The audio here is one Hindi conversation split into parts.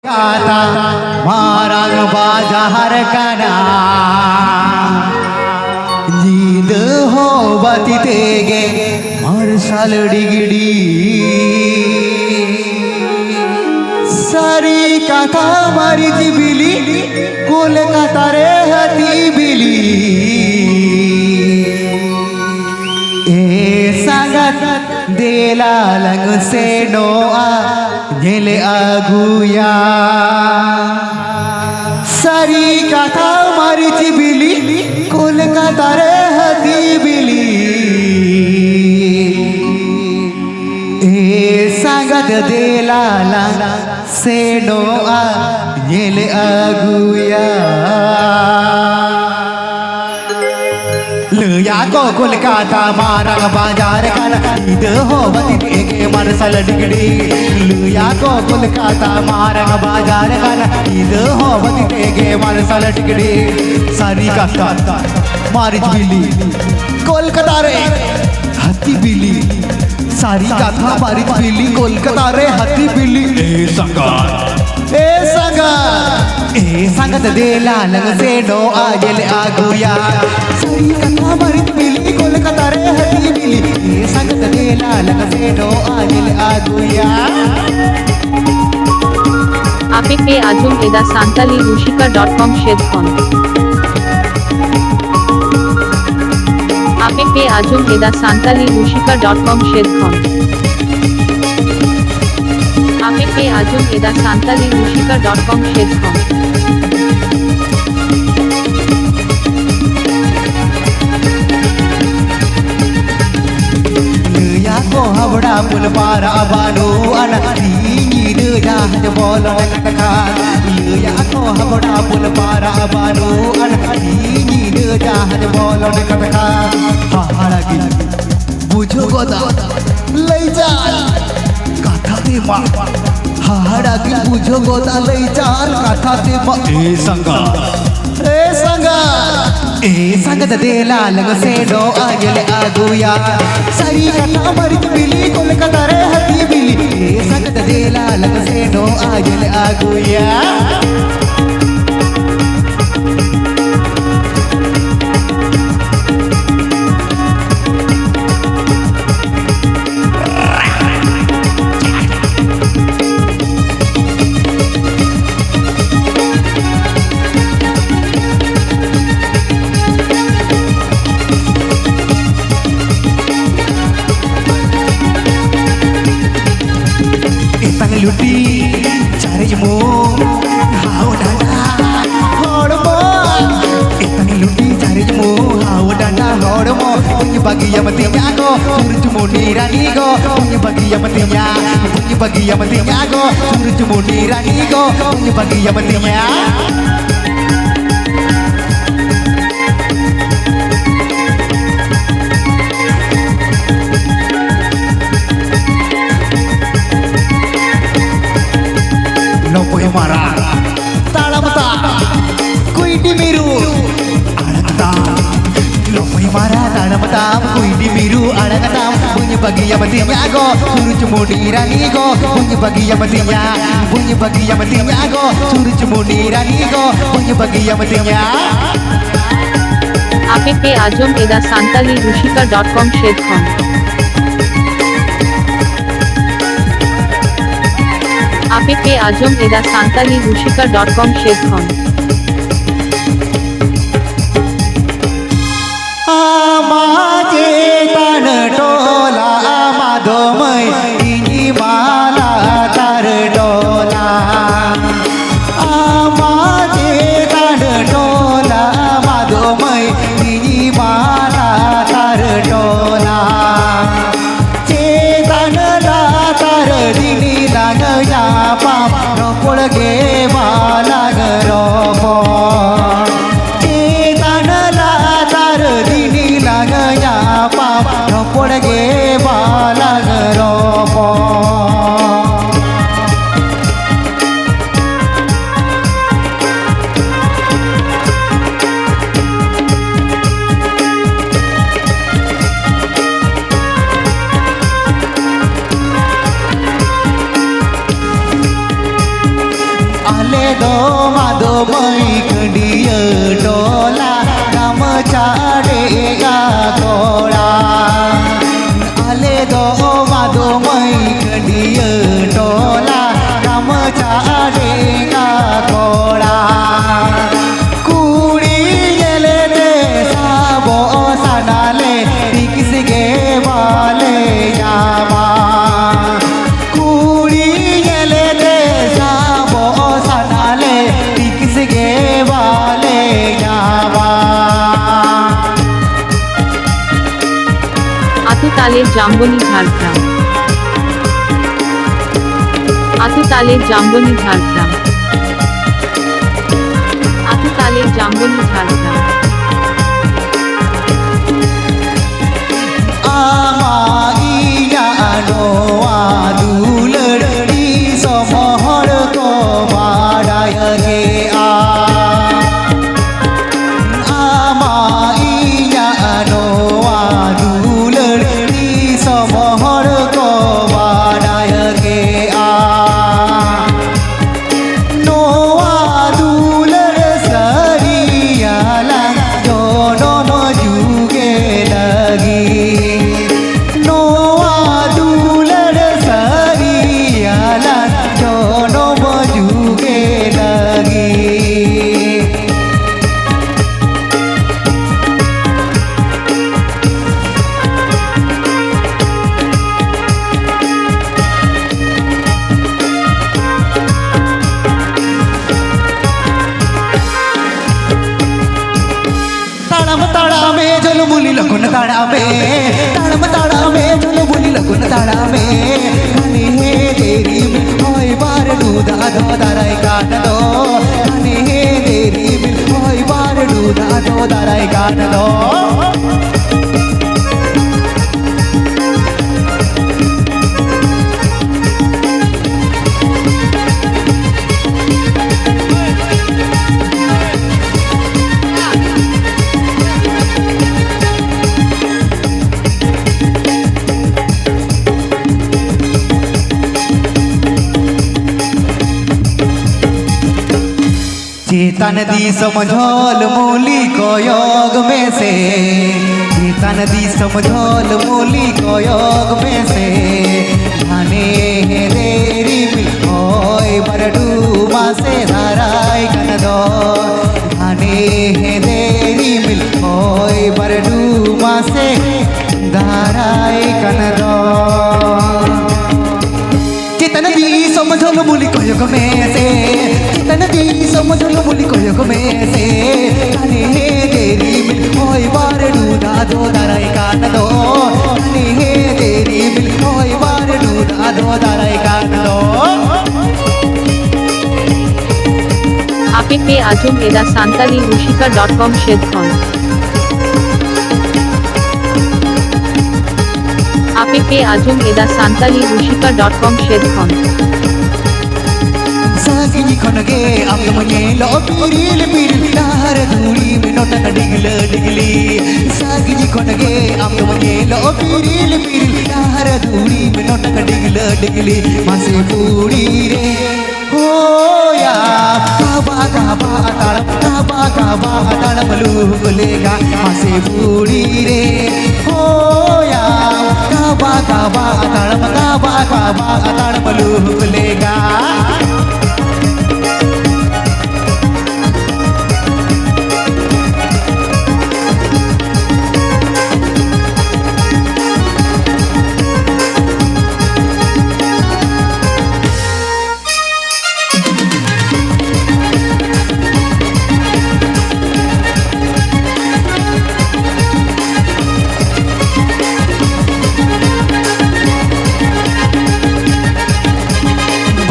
आता माराग बाजार कना नींद हो बाती तेगे मारसाल डिगडी सारी कथा मारी जिबिली कोलकाता रे हती बिली ए सांगत देला लंग से नोआ गेले आगुया सारी कथा मारी चिबिली कोलकाता रे हती बिली ए सांगत देला लंग से नोआ गेले आगुया लया को कोलकाता मारग बाजार कना ईद हो बती तेगे मारसाल डिगडी लया को कोलकाता मारग बाजार कना ईद हो बती तेगे मारसाल डिगडी सारी कथा मारी बिली कोलकाता रे हती बिली सारी कथा मारी बिली कोलकाता रे हती बिली ए संगत देला लंग से नो आगेले आगुया सारी कथा मारी बिली कोलकाता रे हती बिली ए संगत देला लंग से नो आगेले आगुया আপেকে আজম এদা সান্তালি রুশিকা.com শেদখন আপেকে আজম এদা সান্তালি রুশিকা.com শেদখন আপেকে আজম এদা সান্তালি রুশিকা.com শেদখন को हवड़ा पुल पारा बानो अनती नीर जहाज बोलो कटका लिया को हवड़ा पुल पारा बानो अनती नीर जहाज बोलो कटका पहाड़ की बुझो गोदा ले जा कथा ते मां पहाड़ की बुझो गोदा ले जा कथा ते मां ए संगत देला लंग से नो आगेले आगुया सारी कथा मारी बिली कोलकाता रे हती बिली ए संगत देला लंग से नो आगेले आगुया लुटी चारे जमो हाउ डांडा होड़मो इतनी लुटी चारे जमो हाउ डांडा होड़मो पुंज बगिया मतिया गो सूरज मुनी रानी गो पुंज बगिया मतिया गो सूरज मुनी रानी गो पुंज बगिया मतिया मारा ताड़मता कुईडी मीरू अड़गता लोपई मारा ताड़मता कुईडी मीरू अड़गता पुंज बगिया मतिया गो सूरज मुनी रानी गो पुंज बगिया मतिया गो सूरज मुनी रानी गो पुंज बगिया मतिया আপেকে আজম এদা সান্তালি রুশিকা.com শেদখন আপেকে আজম এদা সান্তালি রুশিকা.com শেদখন आमाजे तन टोला माधोमय इनी माला तार डोला आमाजे तन टोला माधोमय इनी माला तार डोला चेतन ला तार दिनी लागया पाप रोपड़ गे माला गरोपो गया पाप रोपड़ गे बाला गरोपो आले दो मादो मई खंडिया डोला राम चारेगा कोड़ा आले दो मादो मई खंडिया डोला राम चारेगा कोड़ा कुड़ी गेले रे साबो सनाले किस गे वाले जामा कुड़ी गेले रे साबो सनाले किस गे वाले जामा আতুতালের জাম্বনি ঝাড়গ্রাম আতুতালের জাম্বনি ঝাড়গ্রাম আতুতালের Jamboni Jhargram Amaiya noa duladi somohor ko badaya ge Amaiya noa duladi somohor ko badaya ge Noa dulad sariyalan jono mojuge lagi Noa dulad sariyalan jono mojuge lagi ताड़ामे चलो बुली लगुन ताड़ामे चलो बुली लगुन ताड़ामे हनी हे देरी मिल होय बार दूधा दो दाराई काट दो हनी हे देरी मिल होय बार दूधा दो दाराई काट दो चेतन दी समझोल मूली को योग में से चेतन दी समझोल मूली को योग में से धाने हे देरी मिल होय बरडू मासे धाराई कन दो धाने हे देरी मिल होय बरडू मासे धाराई कन दो चेतन दी समझोल मूली को योग में से चेतन दी समझोल मूली को योग में से धाने हे देरी मिल होय बार दूधा दो दाराई काट दो धाने हे देरी मिल होय बार दूधा दो दाराई काट दो আপে আজম এদা সান্তালি রুশিকা.com শেদখন আপে আজম এদা সান্তালি রুশিকা.com শেদখন सागिनी खनगे आप मने लो पिरिल पिरिल तार धूड़ी में नोटन डिगल डिगली सागिनी खनगे आप मने लो पिरिल पिरिल तार धूड़ी में नोटन डिगल डिगली मासे पूड़ी रे होया काबा ताड़ मलू लेगा मासे पूड़ी रे होया काबा ताड़ मलू लेगा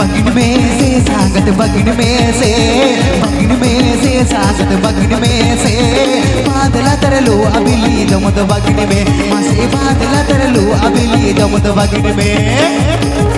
बगिन में से सागत बगिन में से बादला तरलो अबिली दमद बगिन में मासे बादला तरलो अबिली दमद बगिन में